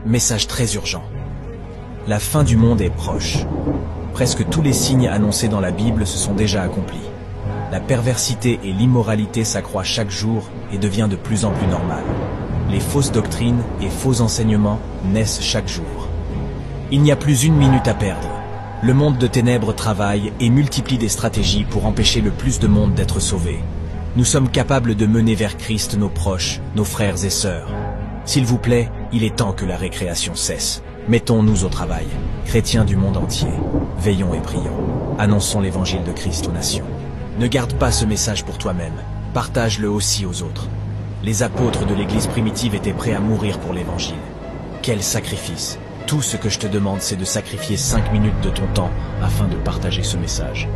Message très urgent. La fin du monde est proche. Presque tous les signes annoncés dans la Bible se sont déjà accomplis. La perversité et l'immoralité s'accroît chaque jour et devient de plus en plus normale. Les fausses doctrines et faux enseignements naissent chaque jour. Il n'y a plus une minute à perdre. Le monde de ténèbres travaille et multiplie des stratégies pour empêcher le plus de monde d'être sauvé. Nous sommes capables de mener vers Christ nos proches, nos frères et sœurs. S'il vous plaît, il est temps que la récréation cesse. Mettons-nous au travail. Chrétiens du monde entier, veillons et prions. Annonçons l'évangile de Christ aux nations. Ne garde pas ce message pour toi-même. Partage-le aussi aux autres. Les apôtres de l'Église primitive étaient prêts à mourir pour l'évangile. Quel sacrifice! Tout ce que je te demande, c'est de sacrifier 5 minutes de ton temps afin de partager ce message.